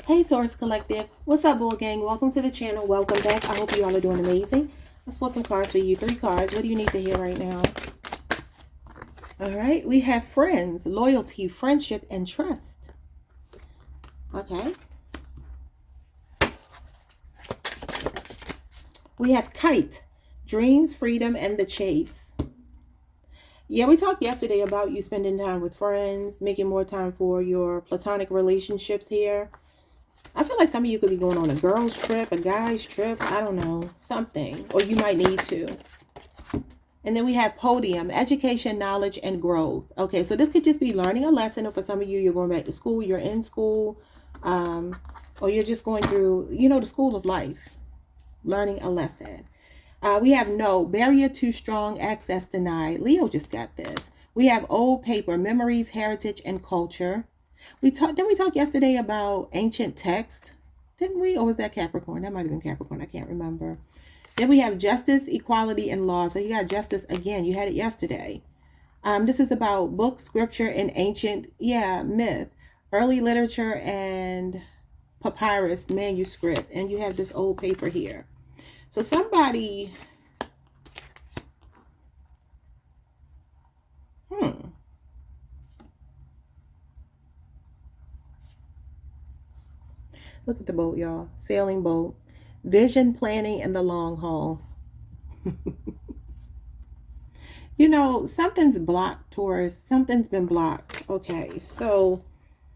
Hey Taurus Collective, what's up Bull Gang? Welcome to the channel, welcome back. I hope you all are doing amazing. Let's pull some cards for you, 3 cards. What do you need to hear right now? Alright, we have friends, loyalty, friendship, and trust. Okay. We have kite, dreams, freedom, and the chase. Yeah, we talked yesterday about you spending time with friends, making more time for your platonic relationships here. I feel like some of you could be going on a girl's trip, a guy's trip, I don't know, something. Or you might need to. And then we have podium, education, knowledge, and growth. Okay, so this could just be learning a lesson. Or for some of you, you're going back to school, you're in school. Or you're just going through, you know, the school of life. Learning a lesson. We have no, barrier too strong, access denied. Leo just got this. We have old paper, memories, heritage, and culture. Didn't we talk yesterday about ancient text? Didn't we? Or was that Capricorn? That might have been Capricorn. I can't remember. Then we have justice, equality, and law. So you got justice again. You had it yesterday. This is about book, scripture, and ancient, myth, early literature, and papyrus manuscript. And you have this old paper here. So somebody, look at the boat, y'all. Sailing boat. Vision, planning, and the long haul. You know, something's blocked, Taurus. Something's been blocked. Okay, so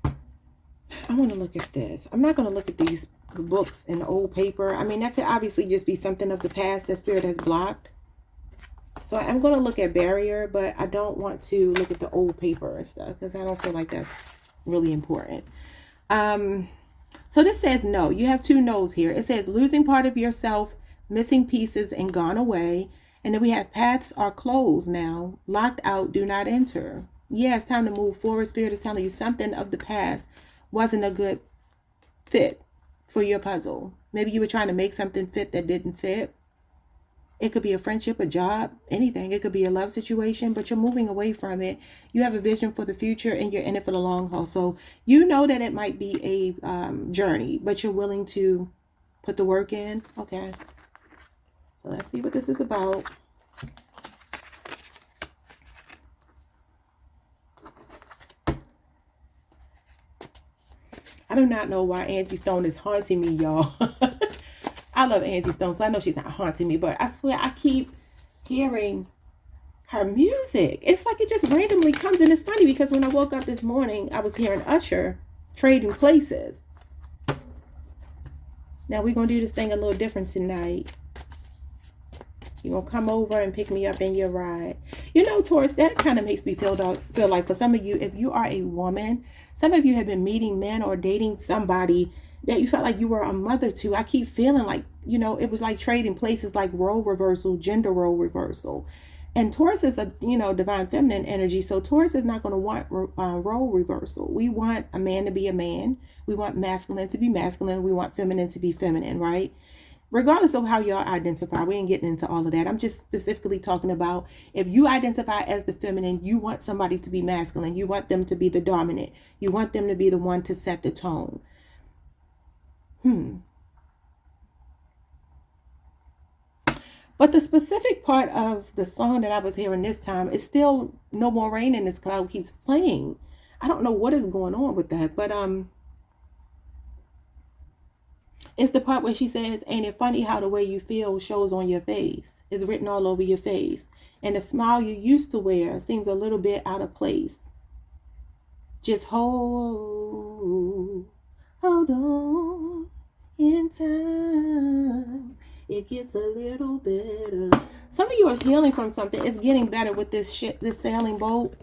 I want to look at this. I'm not going to look at these books and old paper. I mean, that could obviously just be something of the past that spirit has blocked. So I'm going to look at barrier, but I don't want to look at the old paper and stuff because I don't feel like that's really important. So this says no. You have 2 no's here. It says losing part of yourself, missing pieces, and gone away. And then we have paths are closed now. Locked out, do not enter. Yeah, it's time to move forward. Spirit is telling you something of the past wasn't a good fit for your puzzle. Maybe you were trying to make something fit that didn't fit. It could be a friendship, a job, anything. It could be a love situation, but you're moving away from it. You have a vision for the future and you're in it for the long haul. So you know that it might be a journey, but you're willing to put the work in. Okay. So let's see what this is about. I do not know why Angie Stone is haunting me, y'all. I love Angie Stone, so I know she's not haunting me, but I swear I keep hearing her music. It's like it just randomly comes, and it's funny because when I woke up this morning, I was hearing Usher, Trading Places. Now we're going to do this thing a little different tonight. You're going to come over and pick me up in your ride. You know, Taurus, that kind of makes me feel like for some of you, if you are a woman, some of you have been meeting men or dating somebody that you felt like you were a mother to. I keep feeling like, you know, it was like trading places, like role reversal, gender role reversal. And Taurus is a, you know, divine feminine energy. So Taurus is not going to want role reversal. We want a man to be a man. We want masculine to be masculine. We want feminine to be feminine, right? Regardless of how y'all identify, we ain't getting into all of that. I'm just specifically talking about if you identify as the feminine, you want somebody to be masculine. You want them to be the dominant. You want them to be the one to set the tone. But the specific part of the song that I was hearing this time is still No More Rain in This Cloud keeps playing. I don't know what is going on with that, but it's the part where she says, ain't it funny how the way you feel shows on your face? It's written all over your face. And the smile you used to wear seems a little bit out of place. Just hold on in time. It gets a little better. Some of you are healing from something. It's getting better with this sailing boat.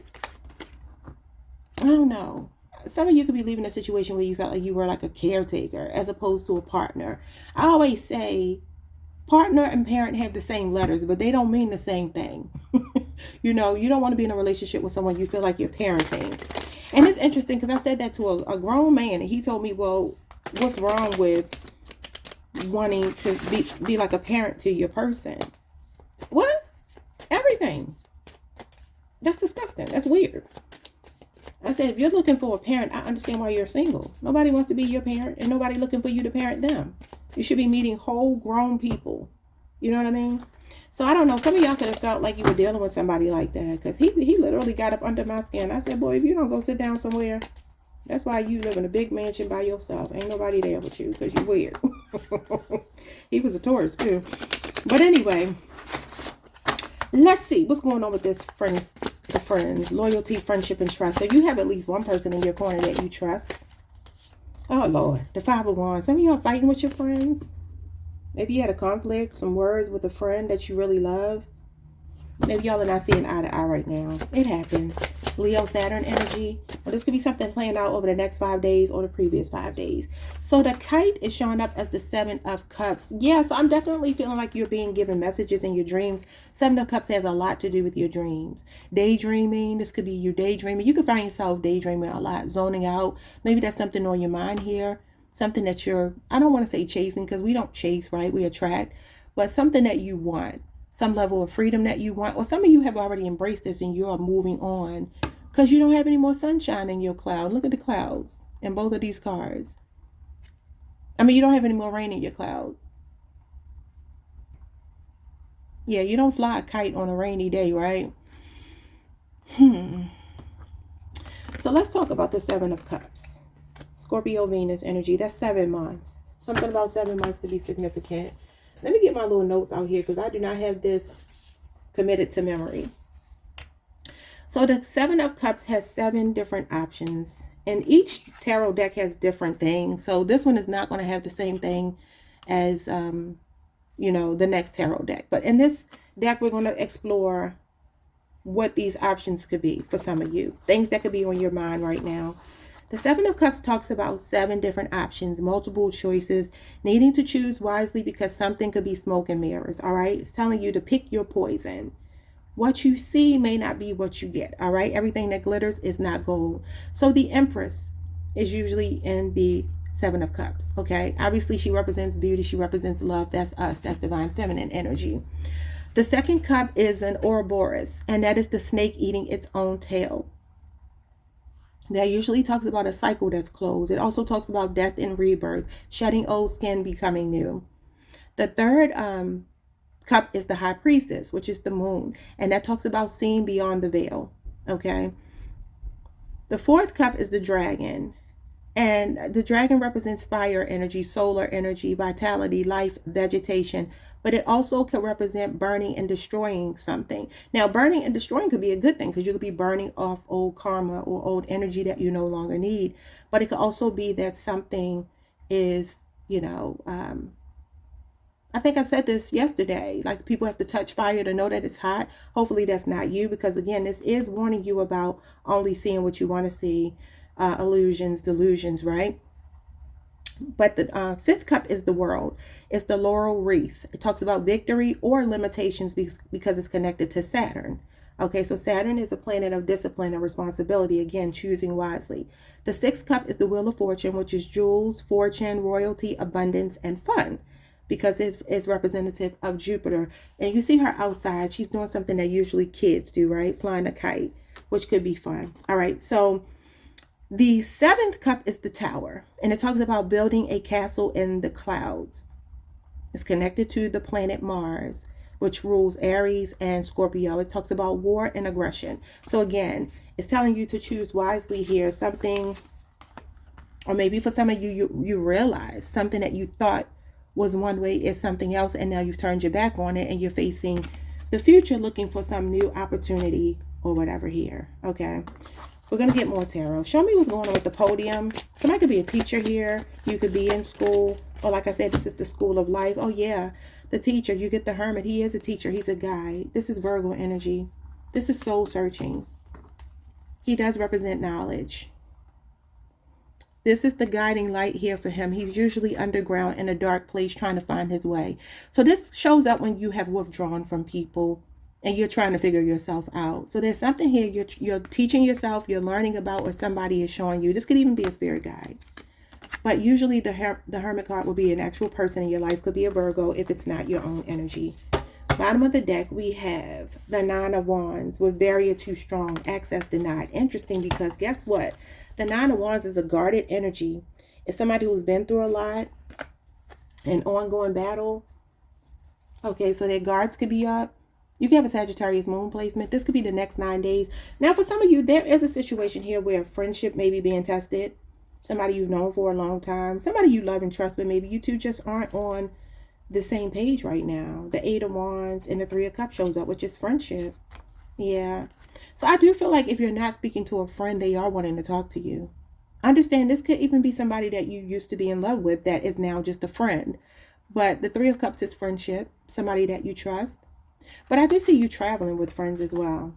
I don't know. Some of you could be leaving a situation where you felt like you were like a caretaker as opposed to a partner. I always say partner and parent have the same letters, but they don't mean the same thing. You know, you don't want to be in a relationship with someone you feel like you're parenting. And it's interesting because I said that to a grown man and he told me, well, what's wrong with wanting to be like a parent to your person? What? Everything. That's disgusting. That's weird. I said, if you're looking for a parent, I understand why you're single. Nobody wants to be your parent, and nobody looking for you to parent them. You should be meeting whole grown people. You know what I mean? So I don't know. Some of y'all could have felt like you were dealing with somebody like that, because he literally got up under my skin. I said, boy, if you don't go sit down somewhere, that's why you live in a big mansion by yourself. Ain't nobody there with you, because you're weird. He was a Taurus too. But anyway, let's see what's going on with this friends. Loyalty, friendship, and trust. So you have at least one person in your corner that you trust. Oh Lord, the 5 of Wands. Some of y'all fighting with your friends. Maybe you had a conflict, some words with a friend that you really love. Maybe y'all are not seeing eye to eye right now. It happens. Leo, Saturn energy. Well, this could be something playing out over the next 5 days or the previous 5 days. So the kite is showing up as the 7 of Cups. Yeah, so I'm definitely feeling like you're being given messages in your dreams. 7 of Cups has a lot to do with your dreams. Daydreaming. This could be you daydreaming. You could find yourself daydreaming a lot, zoning out. Maybe that's something on your mind here. Something that you're, I don't want to say chasing, because we don't chase, right? We attract. But something that you want. Some level of freedom that you want. Or some of you have already embraced this and you are moving on because you don't have any more sunshine in your cloud. Look at the clouds in both of these cards. I mean, you don't have any more rain in your clouds. Yeah, you don't fly a kite on a rainy day, right? So let's talk about the 7 of Cups. Scorpio, Venus energy. That's 7 months. Something about 7 months could be significant. Let me get my little notes out here because I do not have this committed to memory. So the 7 of Cups has 7 different options. And each tarot deck has different things. So this one is not going to have the same thing as, the next tarot deck. But in this deck, we're going to explore what these options could be for some of you. Things that could be on your mind right now. The 7 of Cups talks about 7 different options, multiple choices, needing to choose wisely because something could be smoke and mirrors, all right? It's telling you to pick your poison. What you see may not be what you get, all right? Everything that glitters is not gold. So the Empress is usually in the 7 of Cups, okay? Obviously, she represents beauty. She represents love. That's us. That's divine feminine energy. The second cup is an Ouroboros, and that is the snake eating its own tail. That usually talks about a cycle that's closed. It also talks about death and rebirth, shedding old skin, becoming new. The third cup is the High Priestess, which is the moon. And that talks about seeing beyond the veil. Okay. The fourth cup is the dragon. And the dragon represents fire energy, solar energy, vitality, life, vegetation. But it also can represent burning and destroying something. Now, burning and destroying could be a good thing because you could be burning off old karma or old energy that you no longer need. But it could also be that something is, I think I said this yesterday, like people have to touch fire to know that it's hot. Hopefully that's not you, because again, this is warning you about only seeing what you want to see, illusions, delusions, right? But the fifth cup is the world. It's the laurel wreath. It talks about victory or limitations because it's connected to Saturn. Okay, so Saturn is the planet of discipline and responsibility. Again, choosing wisely. The sixth cup is the wheel of fortune, which is jewels, fortune, royalty, abundance, and fun, because it's representative of Jupiter. And you see her outside. She's doing something that usually kids do, right? Flying a kite, which could be fun. All right, so the seventh cup is the Tower, and it talks about building a castle in the clouds. It's connected to the planet Mars, which rules Aries and Scorpio. It talks about war and aggression. So again, it's telling you to choose wisely here. Something, or maybe for some of you, you realize something that you thought was one way is something else, and now you've turned your back on it and you're facing the future looking for some new opportunity or whatever here. Okay. We're going to get more tarot. Show me what's going on with the podium. Somebody could be a teacher here. You could be in school. Or like I said, this is the school of life. Oh, yeah. The teacher. You get the hermit. He is a teacher. He's a guide. This is Virgo energy. This is soul searching. He does represent knowledge. This is the guiding light here for him. He's usually underground in a dark place trying to find his way. So this shows up when you have withdrawn from people and you're trying to figure yourself out. So there's something here you're teaching yourself, you're learning about, or somebody is showing you. This could even be a spirit guide. But usually the hermit card will be an actual person in your life. Could be a Virgo if it's not your own energy. Bottom of the deck, we have the Nine of Wands with barrier too strong, access denied. Interesting, because guess what? The Nine of Wands is a guarded energy. It's somebody who's been through a lot, an ongoing battle. Okay, so their guards could be up. You can have a Sagittarius moon placement. This could be the next 9 days. Now, for some of you, there is a situation here where friendship may be being tested. Somebody you've known for a long time. Somebody you love and trust, but maybe you two just aren't on the same page right now. The Eight of Wands and the Three of Cups shows up, which is friendship. Yeah. So I do feel like if you're not speaking to a friend, they are wanting to talk to you. Understand, this could even be somebody that you used to be in love with that is now just a friend. But the Three of Cups is friendship, somebody that you trust. But I do see you traveling with friends as well.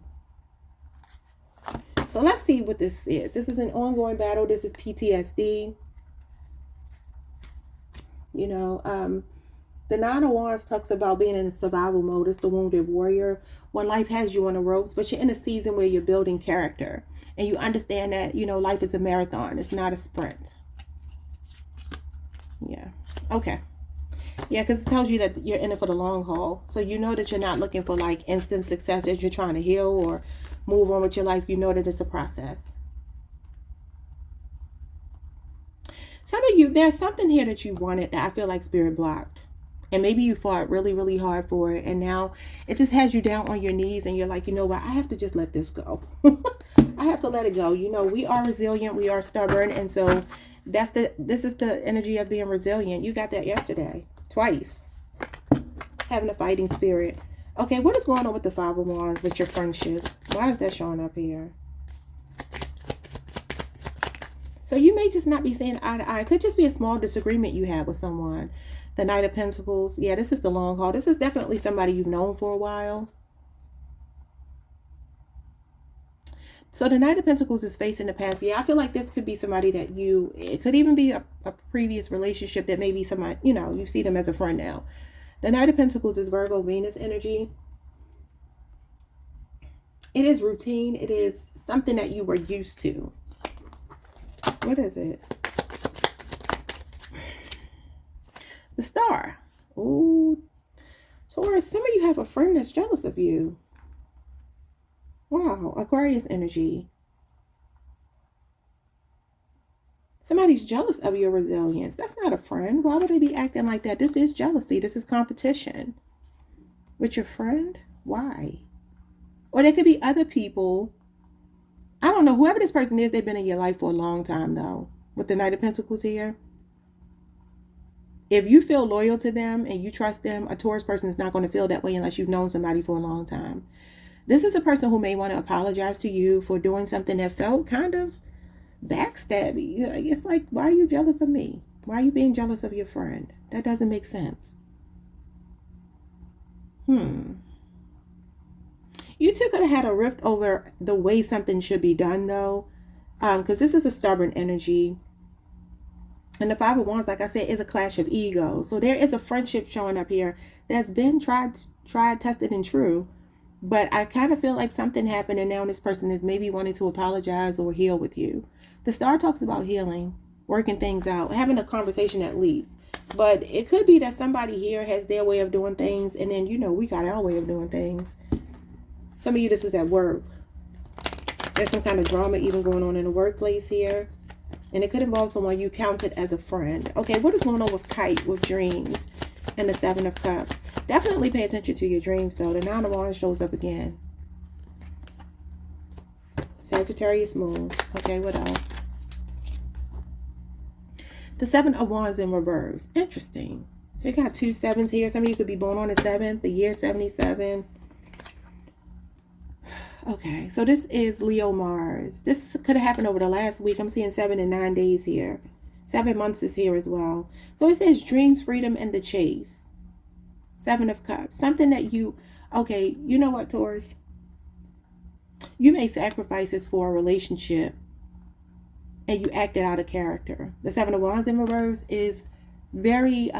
So let's see what this is. This is an ongoing battle. This is PTSD. You know, the Nine of Wands talks about being in survival mode. It's the wounded warrior. When life has you on the ropes, but you're in a season where you're building character. And you understand that, you know, life is a marathon. It's not a sprint. Yeah. Okay. Yeah, because it tells you that you're in it for the long haul. So you know that you're not looking for like instant success as you're trying to heal or move on with your life. You know that it's a process. Some of you, there's something here that you wanted that I feel like Spirit blocked. And maybe you fought really, really hard for it. And now it just has you down on your knees. And you're like, you know what? I have to just let this go. I have to let it go. You know, we are resilient. We are stubborn. And so this is the energy of being resilient. You got that yesterday. Twice. Having a fighting spirit. Okay, what is going on with the Five of Wands with your friendship? Why is that showing up here? So you may just not be saying eye to eye. It could just be a small disagreement you have with someone. The Knight of Pentacles. Yeah, this is the long haul. This is definitely somebody you've known for a while. So the Knight of Pentacles is facing the past. Yeah, I feel like this could be somebody that it could even be a previous relationship that maybe somebody, you know, you see them as a friend now. The Knight of Pentacles is Virgo Venus energy. It is routine. It is something that you were used to. What is it? The Star. Ooh, Taurus, some of you have a friend that's jealous of you. Wow, Aquarius energy. Somebody's jealous of your resilience. That's not a friend. Why would they be acting like that? This is jealousy. This is competition. With your friend? Why? Or there could be other people. I don't know. Whoever this person is, they've been in your life for a long time, though. With the Knight of Pentacles here. If you feel loyal to them and you trust them, a Taurus person is not going to feel that way unless you've known somebody for a long time. This is a person who may want to apologize to you for doing something that felt kind of backstabby. It's like, why are you jealous of me? Why are you being jealous of your friend? That doesn't make sense. You two could have had a rift over the way something should be done, though. Because this is a stubborn energy. And the Five of Wands, like I said, is a clash of egos. So there is a friendship showing up here that's been tried, tested, and true. But I kind of feel like something happened and now this person is maybe wanting to apologize or heal with you. The Star talks about healing, working things out, having a conversation at least. But it could be that somebody here has their way of doing things. And then, you know, we got our way of doing things. Some of you, this is at work. There's some kind of drama even going on in the workplace here. And it could involve someone you counted as a friend. Okay, what is going on with Kite, with dreams, and the Seven of Cups? Definitely pay attention to your dreams, though. The Nine of Wands shows up again. Sagittarius moon. Okay, what else? The Seven of Wands in reverse. Interesting. You got 2 sevens here. Some of you could be born on the 7th, the year 77. Okay, so this is Leo Mars. This could have happened over the last week. I'm seeing 7 and 9 days here. 7 months is here as well. So it says dreams, freedom, and the chase. 7 of Cups. Something that you... Okay, you know what, Taurus? You made sacrifices for a relationship. And you acted out of character. The 7 of Wands in reverse is very...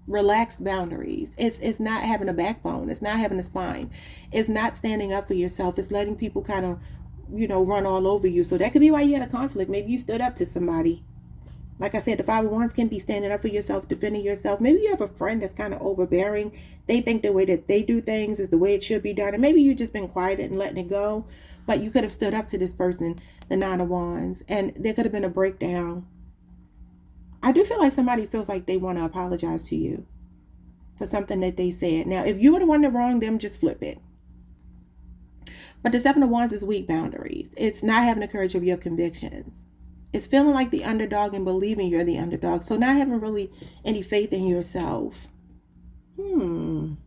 relaxed boundaries. It's not having a backbone. It's not having a spine. It's not standing up for yourself. It's letting people kind of, you know, run all over you. So that could be why you had a conflict. Maybe you stood up to somebody Like I said, the Five of Wands can be standing up for yourself, defending yourself. Maybe you have a friend that's kind of overbearing. They think the way that they do things is the way it should be done. And maybe you've just been quiet and letting it go. But you could have stood up to this person, the Nine of Wands. And there could have been a breakdown. I do feel like somebody feels like they want to apologize to you for something that they said. Now, if you were the one that wronged them, just flip it. But the Seven of Wands is weak boundaries. It's not having the courage of your convictions. It's feeling like the underdog and believing you're the underdog. So not having really any faith in yourself. Letting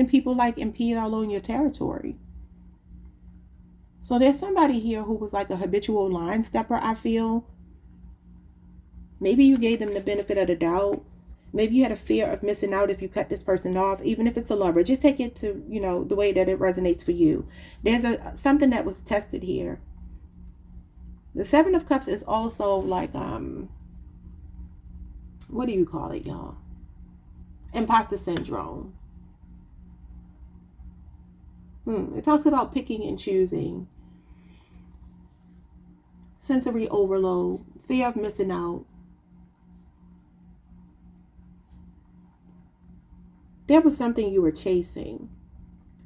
people like impede all on your territory. So there's somebody here who was like a habitual line stepper, I feel. Maybe you gave them the benefit of the doubt. Maybe you had a fear of missing out if you cut this person off, even if it's a lover. Just take it to, the way that it resonates for you. There's something that was tested here. The Seven of Cups is also like, what do you call it, y'all? Imposter syndrome. It talks about picking and choosing. Sensory overload. Fear of missing out. There was something you were chasing.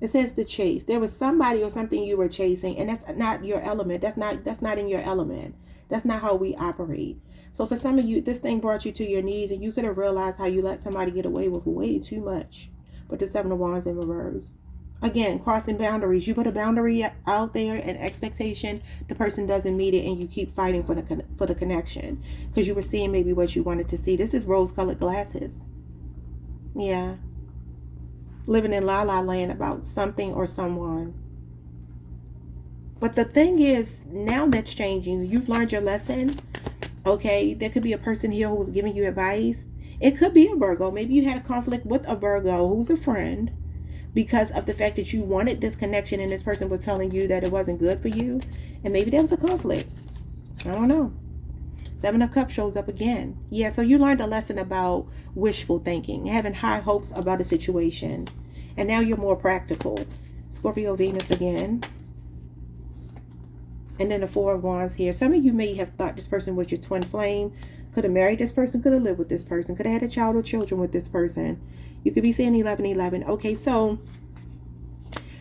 It says the chase. There was somebody or something you were chasing, and that's not your element. That's not in your element. That's not how we operate. So for some of you, this thing brought you to your knees, and you could have realized how you let somebody get away with way too much. But the Seven of Wands in reverse. Again, crossing boundaries. You put a boundary out there, an expectation, the person doesn't meet it, and you keep fighting for the connection because you were seeing maybe what you wanted to see. This is rose-colored glasses. Yeah. Living in la la land about something or someone. But the thing is, now that's changing. You've learned your lesson. Okay, there could be a person here who's giving you advice. It could be a Virgo. Maybe you had a conflict with a Virgo who's a friend because of the fact that you wanted this connection and this person was telling you that it wasn't good for you. And maybe there was a conflict. I don't know. Seven of Cups shows up again. Yeah, so you learned a lesson about wishful thinking, having high hopes about a situation. And now you're more practical. Scorpio Venus again. And then the Four of Wands here. Some of you may have thought this person was your twin flame. Could have married this person, could have lived with this person, could have had a child or children with this person. You could be saying 1111. Okay, so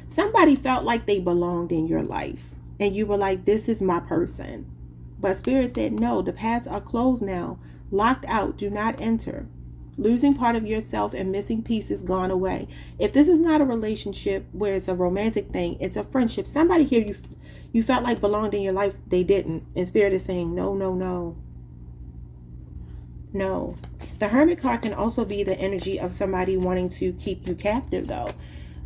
somebody felt like they belonged in your life. And you were like, this is my person. But Spirit said, no, the paths are closed now. Locked out. Do not enter. Losing part of yourself and missing pieces gone away. If this is not a relationship where it's a romantic thing, it's a friendship. Somebody here you felt like belonged in your life. They didn't. And Spirit is saying, no, no, no. No. The Hermit card can also be the energy of somebody wanting to keep you captive, though.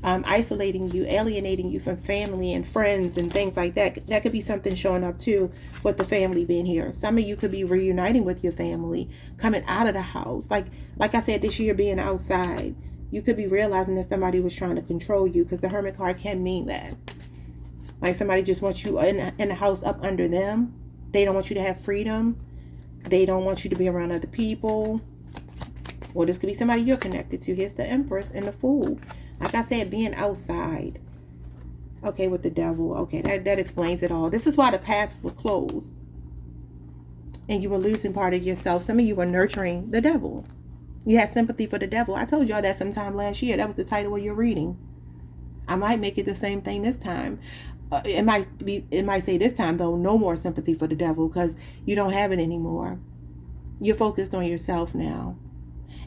Isolating you, alienating you from family and friends and things like that. That could be something showing up too with the family being here. Some of you could be reuniting with your family, coming out of the house. Like I said, this year being outside. You could be realizing that somebody was trying to control you, because the Hermit card can mean that. Like somebody just wants you in the house up under them. They don't want you to have freedom. They don't want you to be around other people. Or this could be somebody you're connected to. Here's the Empress and the Fool. Like I said, being outside. Okay, with the Devil. Okay, that explains it all. This is why the paths were closed. And you were losing part of yourself. Some of you were nurturing the Devil. You had sympathy for the Devil. I told y'all that sometime last year. That was the title of your reading. I might make it the same thing this time. It might say this time, though, no more sympathy for the Devil, because you don't have it anymore. You're focused on yourself now.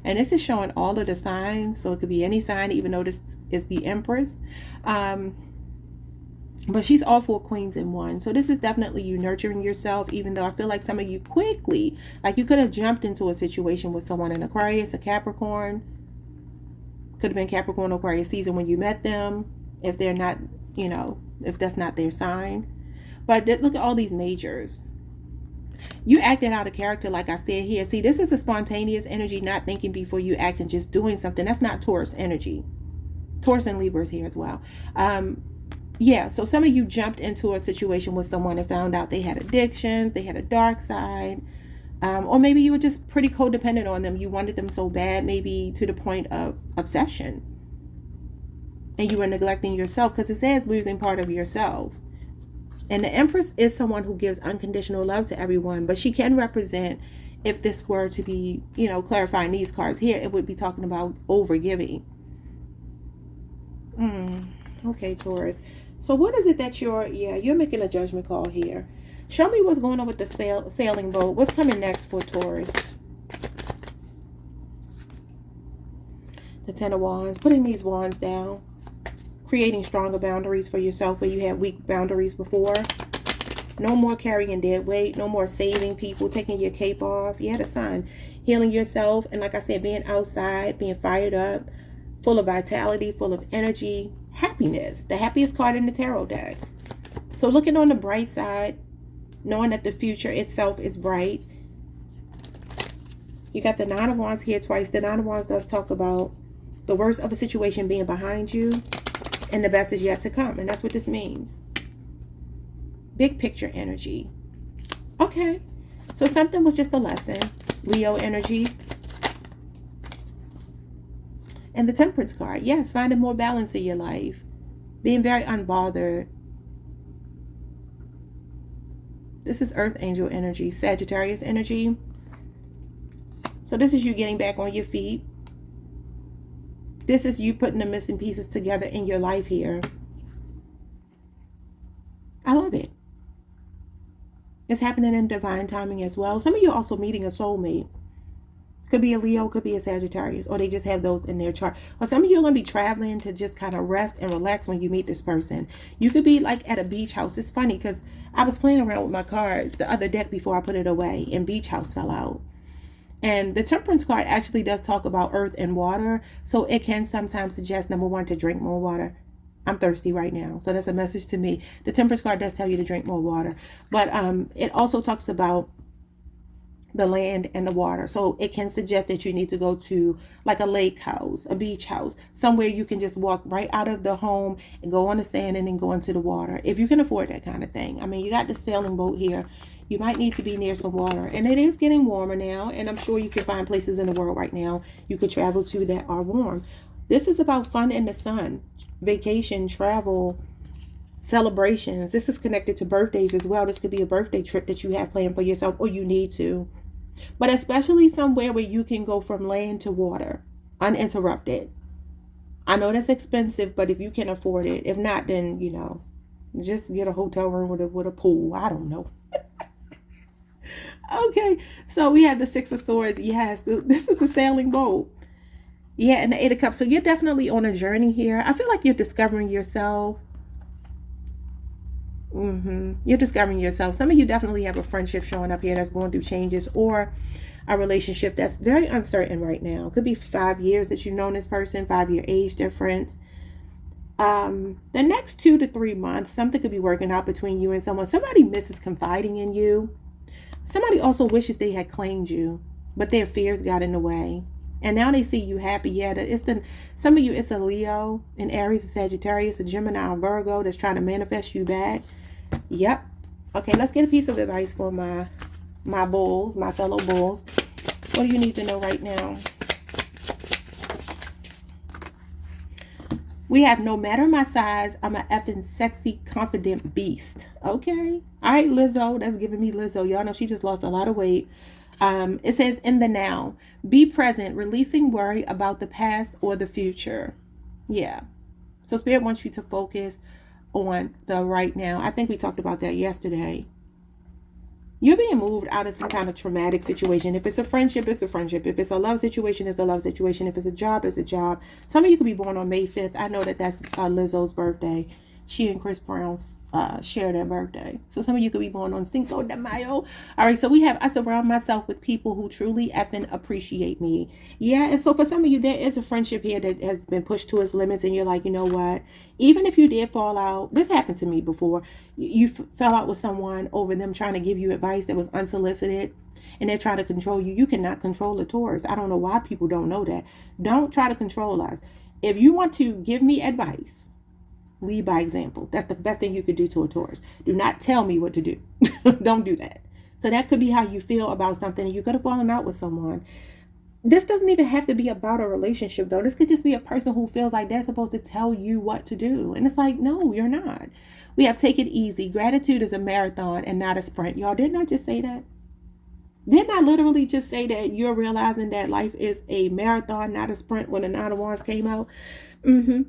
And this is showing all of the signs. So it could be any sign, even though this is the Empress. But she's all four queens in one. So this is definitely you nurturing yourself, even though I feel like some of you quickly, like you could have jumped into a situation with someone in Aquarius, a Capricorn. Could have been Capricorn or Aquarius season when you met them. If they're not, if that's not their sign. But look at all these majors. You acted out of character, like I said here. See, this is a spontaneous energy, not thinking before you act and just doing something. That's not Taurus energy. Taurus and Libra is here as well. Yeah, so some of you jumped into a situation with someone and found out they had addictions, they had a dark side, or maybe you were just pretty codependent on them. You wanted them so bad, maybe to the point of obsession. And you were neglecting yourself, because it says losing part of yourself. And the Empress is someone who gives unconditional love to everyone, but she can represent, if this were to be, clarifying these cards here, it would be talking about overgiving. Okay, Taurus. So what is it that you're making a judgment call here? Show me what's going on with the sailing boat. What's coming next for Taurus? The Ten of Wands. Putting these wands down. Creating stronger boundaries for yourself where you had weak boundaries before. No more carrying dead weight. No more saving people, taking your cape off. You had a Sun. Healing yourself. And like I said, being outside, being fired up, full of vitality, full of energy, happiness. The happiest card in the tarot deck. So looking on the bright side, knowing that the future itself is bright. You got the Nine of Wands here twice. The Nine of Wands does talk about the worst of a situation being behind you and the best is yet to come. And that's what this means. Big picture energy. Okay. So something was just a lesson. Leo energy. And the Temperance card. Yes, finding more balance in your life. Being very unbothered. This is Earth Angel energy. Sagittarius energy. So this is you getting back on your feet. This is you putting the missing pieces together in your life here. I love it. It's happening in divine timing as well. Some of you are also meeting a soulmate. Could be a Leo, could be a Sagittarius, or they just have those in their chart. Or some of you are going to be traveling to just kind of rest and relax when you meet this person. You could be like at a beach house. It's funny because I was playing around with my cards the other deck before I put it away, and beach house fell out. And the Temperance card actually does talk about earth and water. So it can sometimes suggest, number one, to drink more water. I'm thirsty right now. So that's a message to me. The Temperance card does tell you to drink more water. But it also talks about the land and the water. So it can suggest that you need to go to like a lake house, a beach house, somewhere you can just walk right out of the home and go on the sand and then go into the water. If you can afford that kind of thing. I mean, you got the sailing boat here. You might need to be near some water. And it is getting warmer now. And I'm sure you can find places in the world right now you could travel to that are warm. This is about fun in the sun. Vacation, travel, celebrations. This is connected to birthdays as well. This could be a birthday trip that you have planned for yourself or you need to. But especially somewhere where you can go from land to water uninterrupted. I know that's expensive, but if you can afford it. If not, then, just get a hotel room with a pool. I don't know. Okay, so we have the Six of Swords. Yes, this is the sailing boat. Yeah, and the Eight of Cups. So you're definitely on a journey here. I feel like you're discovering yourself. You're discovering yourself. Some of you definitely have a friendship showing up here that's going through changes, or a relationship that's very uncertain right now. It could be 5 years that you've known this person, 5-year age difference. The next 2 to 3 months, something could be working out between you and someone. Somebody misses confiding in you. Somebody also wishes they had claimed you, but their fears got in the way. And now they see you happy. Yeah, some of you, it's a Leo, an Aries, a Sagittarius, a Gemini, a Virgo that's trying to manifest you back. Yep. Okay, let's get a piece of advice for my bulls, my fellow bulls. What do you need to know right now? We have, no matter my size, I'm a effing sexy, confident beast. Okay. All right, Lizzo. That's giving me Lizzo. Y'all know she just lost a lot of weight. It says, in the now, be present, releasing worry about the past or the future. Yeah. So Spirit wants you to focus on the right now. I think we talked about that yesterday. You're being moved out of some kind of traumatic situation. If it's a friendship, it's a friendship. If it's a love situation, it's a love situation. If it's a job, it's a job. Some of you could be born on May 5th. I know that's Lizzo's birthday. She and Chris Brown share their birthday. So some of you could be born on Cinco de Mayo. All right, so I surround myself with people who truly effing appreciate me. Yeah, and so for some of you, there is a friendship here that has been pushed to its limits, and you're like, you know what? Even if you did fall out, this happened to me before. You fell out with someone over them trying to give you advice that was unsolicited, and they're trying to control you. You cannot control a Taurus. I don't know why people don't know that. Don't try to control us. If you want to give me advice, lead by example. That's the best thing you could do to a Taurus. Do not tell me what to do. Don't do that. So that could be how you feel about something. You could have fallen out with someone. This doesn't even have to be about a relationship, though. This could just be a person who feels like they're supposed to tell you what to do. And it's like, no, you're not. We have take it easy. Gratitude is a marathon and not a sprint. Y'all, didn't I just say that? Didn't I literally just say that you're realizing that life is a marathon, not a sprint when the Nine of Wands came out?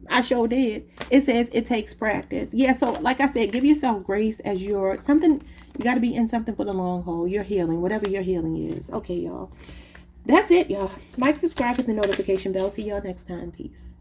I sure did. It says it takes practice. Yeah, so like I said, give yourself grace as you're something. You got to be in something for the long haul. You're healing, whatever your healing is. Okay, y'all. That's it, y'all. Like, subscribe, hit the notification bell. See y'all next time. Peace.